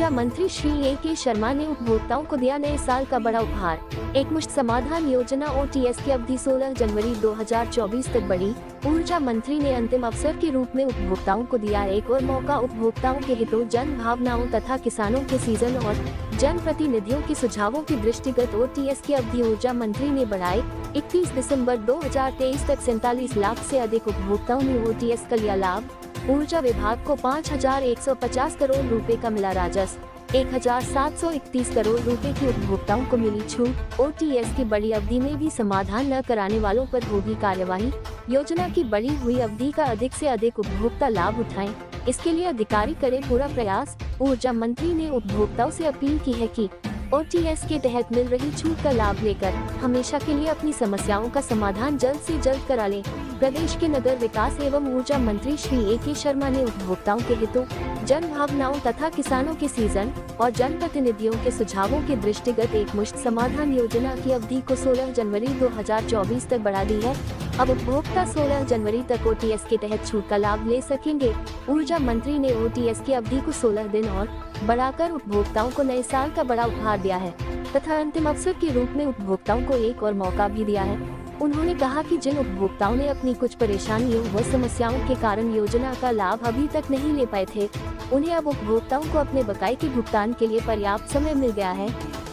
ऊर्जा मंत्री श्री A.K. शर्मा ने उपभोक्ताओं को दिया नए साल का बड़ा उपहार। एकमुश्त समाधान योजना OTS की अवधि 16 जनवरी 2024 तक बढ़ी। ऊर्जा मंत्री ने अंतिम अवसर के रूप में उपभोक्ताओं को दिया एक और मौका। उपभोक्ताओं के हितों, जन भावनाओं तथा किसानों के सीजन और जन प्रतिनिधियों के सुझावों के दृष्टिगत OTS की अवधि ऊर्जा मंत्री ने बढ़ाई। 31 दिसंबर 2023 तक 47 लाख से अधिक उपभोक्ताओं ने OTS का लिया लाभ। ऊर्जा विभाग को 5,150 करोड़ रुपए का मिला राजस्व। 1,731 करोड़ रुपए की उपभोक्ताओं को मिली छूट। OTS की बड़ी अवधि में भी समाधान न कराने वालों पर होगी कार्यवाही। योजना की बढ़ी हुई अवधि का अधिक से अधिक उपभोक्ता लाभ उठाएं, इसके लिए अधिकारी करें पूरा प्रयास। ऊर्जा मंत्री ने उपभोक्ताओं से अपील की है कि OTS के तहत मिल रही छूट का लाभ लेकर हमेशा के लिए अपनी समस्याओं का समाधान जल्द से जल्द करा लें। प्रदेश के नगर विकास एवं ऊर्जा मंत्री श्री A.K. शर्मा ने उपभोक्ताओं के हितों, जन भावनाओं तथा किसानों के सीजन और जन प्रतिनिधियों के सुझावों के दृष्टिगत एकमुश्त समाधान योजना की अवधि को 16 जनवरी 2024 तक बढ़ा दी है। अब उपभोक्ता 16 जनवरी तक OTS के तहत छूट का लाभ ले सकेंगे। ऊर्जा मंत्री ने OTS की अवधि को 16 दिन और बढ़ाकर उपभोक्ताओं को नए साल का बड़ा उपहार दिया है तथा अंतिम अवसर के रूप में उपभोक्ताओं को एक और मौका भी दिया है। उन्होंने कहा कि जिन उपभोक्ताओं ने अपनी कुछ परेशानियों व समस्याओं के कारण योजना का लाभ अभी तक नहीं ले पाए थे, उन्हें अब उपभोक्ताओं को अपने बकाये के भुगतान के लिए पर्याप्त समय मिल गया है।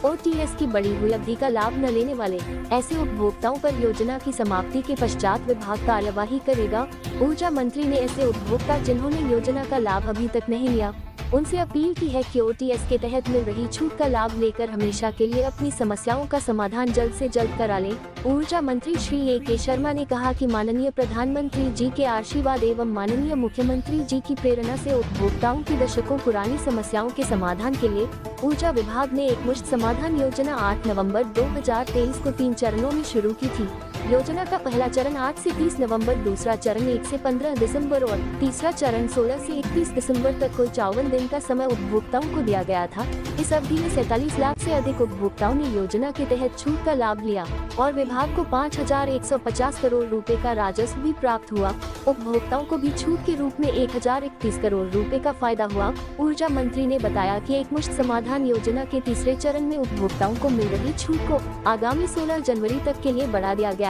OTS की बढ़ी हुई अवधि का लाभ न लेने वाले ऐसे उपभोक्ताओं पर योजना की समाप्ति के पश्चात विभाग कार्यवाही करेगा। ऊर्जा मंत्री ने ऐसे उपभोक्ता जिन्होंने योजना का लाभ अभी तक नहीं लिया, उनसे अपील की है कि OTS के तहत मिल रही छूट का लाभ लेकर हमेशा के लिए अपनी समस्याओं का समाधान जल्द से जल्द करा लें। ऊर्जा मंत्री श्री A.K. शर्मा ने कहा कि माननीय प्रधानमंत्री जी के आशीर्वाद एवं माननीय मुख्यमंत्री जी की प्रेरणा से उपभोक्ताओं की दशकों पुरानी समस्याओं के समाधान के लिए ऊर्जा विभाग ने एकमुश्त समाधान योजना 8 नवंबर 2023 को 3 चरणों में शुरू की थी। योजना का पहला चरण 8 से 30 नवंबर, दूसरा चरण 1 से 15 दिसंबर और तीसरा चरण 16 से 31 दिसंबर तक कुल 54 दिन का समय उपभोक्ताओं को दिया गया था। इस अवधि में 47 लाख से अधिक उपभोक्ताओं ने योजना के तहत छूट का लाभ लिया और विभाग को 5,150 करोड़ रुपए का राजस्व भी प्राप्त हुआ। उपभोक्ताओं को भी छूट के रूप में 1,031 करोड़ रुपए का फायदा हुआ। ऊर्जा मंत्री ने बताया कि एकमुश्त समाधान योजना के तीसरे चरण में उपभोक्ताओं को मिल रही छूट को आगामी 16 जनवरी तक के लिए बढ़ा दिया गया है।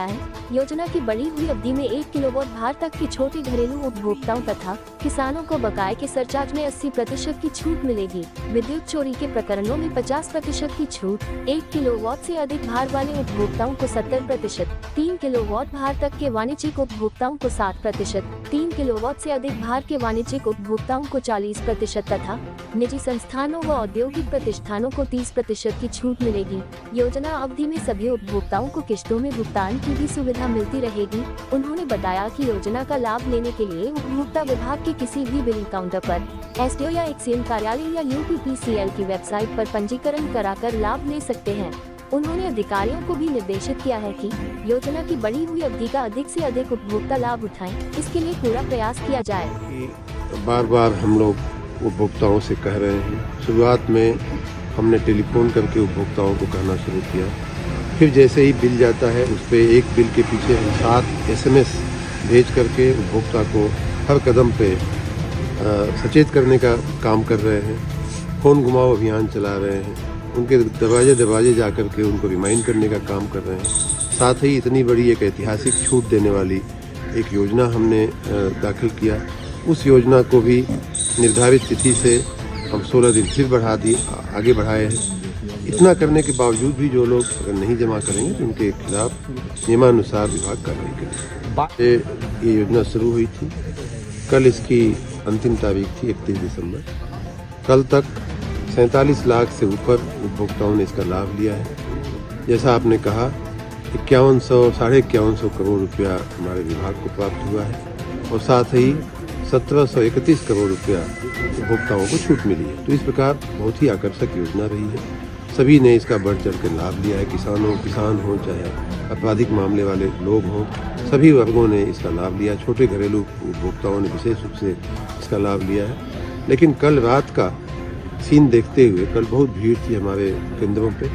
योजना की बढ़ी हुई अवधि में 1 किलोवाट भार तक के छोटे घरेलू उपभोक्ताओं तथा किसानों को बकाये के सरचार्ज में 80% की छूट मिलेगी। विद्युत चोरी के प्रकरणों में 50% की छूट, 1 किलोवाट से अधिक भार वाले उपभोक्ताओं को 70%, 3 किलोवाट भार तक के वाणिज्यिक उपभोक्ताओं को 60%, 3 किलोवाट से अधिक भार के वाणिज्यिक उपभोक्ताओं को 40% तथा निजी संस्थानों व औद्योगिक प्रतिष्ठानों को 30% की छूट मिलेगी। योजना अवधि में सभी उपभोक्ताओं को किश्तों में भुगतान की भी सुविधा मिलती रहेगी। उन्होंने बताया कि योजना का लाभ लेने के लिए उपभोक्ता विभाग के किसी भी बिलिंग काउंटर पर SDO या एक्सचेंज कार्यालय या UPPCL की वेबसाइट पर पंजीकरण कराकर लाभ ले सकते हैं। उन्होंने अधिकारियों को भी निर्देशित किया है कि योजना की बढ़ी हुई अवधि का अधिक से अधिक उपभोक्ता लाभ उठाएं, इसके लिए पूरा प्रयास किया जाए। बार बार हम लोग उपभोक्ताओं से कह रहे हैं, शुरुआत में हमने टेलीफोन करके उपभोक्ताओं को कहना शुरू किया, फिर जैसे ही बिल जाता है उस पर एक बिल के पीछे हम 7 SMS भेज करके उपभोक्ता को हर कदम पे सचेत करने का काम कर रहे हैं। फ़ोन घुमाओ अभियान चला रहे हैं, उनके दरवाजे जा कर के उनको रिमाइंड करने का काम कर रहे हैं। साथ ही इतनी बड़ी एक ऐतिहासिक छूट देने वाली एक योजना हमने दाखिल किया। उस योजना को भी निर्धारित तिथि से हम 16 दिन फिर आगे बढ़ाए हैं। इतना करने के बावजूद भी जो लोग अगर नहीं जमा करेंगे तो उनके खिलाफ नियमानुसार विभाग कार्रवाई करेगा। ये योजना शुरू हुई थी, कल इसकी अंतिम तारीख थी 31 दिसंबर। कल तक 47 लाख से ऊपर उपभोक्ताओं ने इसका लाभ लिया है। जैसा आपने कहा 5100-5150 करोड़ रुपया हमारे विभाग को प्राप्त हुआ है और साथ ही 1731 करोड़ रुपया उपभोक्ताओं को छूट मिली है। तो इस प्रकार बहुत ही आकर्षक योजना रही है। सभी ने इसका बढ़ चढ़ कर लाभ लिया है। किसान हो चाहे आपराधिक मामले वाले लोग हों, सभी वर्गों ने इसका लाभ लिया। छोटे घरेलू उपभोक्ताओं ने विशेष रूप से इसका लाभ लिया है। लेकिन कल रात का सीन देखते हुए, कल बहुत भीड़ थी हमारे केंद्रों पे,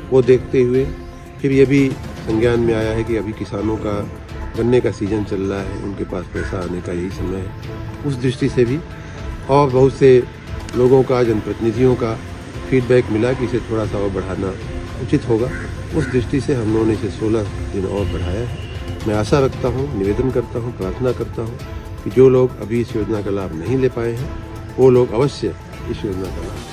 वो देखते हुए फिर ये भी संज्ञान में आया है कि अभी किसानों का गन्ने का सीजन चल रहा है, उनके पास पैसा आने का यही समय है। उस दृष्टि से भी और बहुत से लोगों का, जनप्रतिनिधियों का फीडबैक मिला कि इसे थोड़ा सा और बढ़ाना उचित होगा। उस दृष्टि से हम लोगों ने इसे 16 दिन और बढ़ाया है। मैं आशा रखता हूँ, निवेदन करता हूँ, प्रार्थना करता हूँ कि जो लोग अभी इस योजना का लाभ नहीं ले पाए हैं वो लोग अवश्य इस योजना का लाभ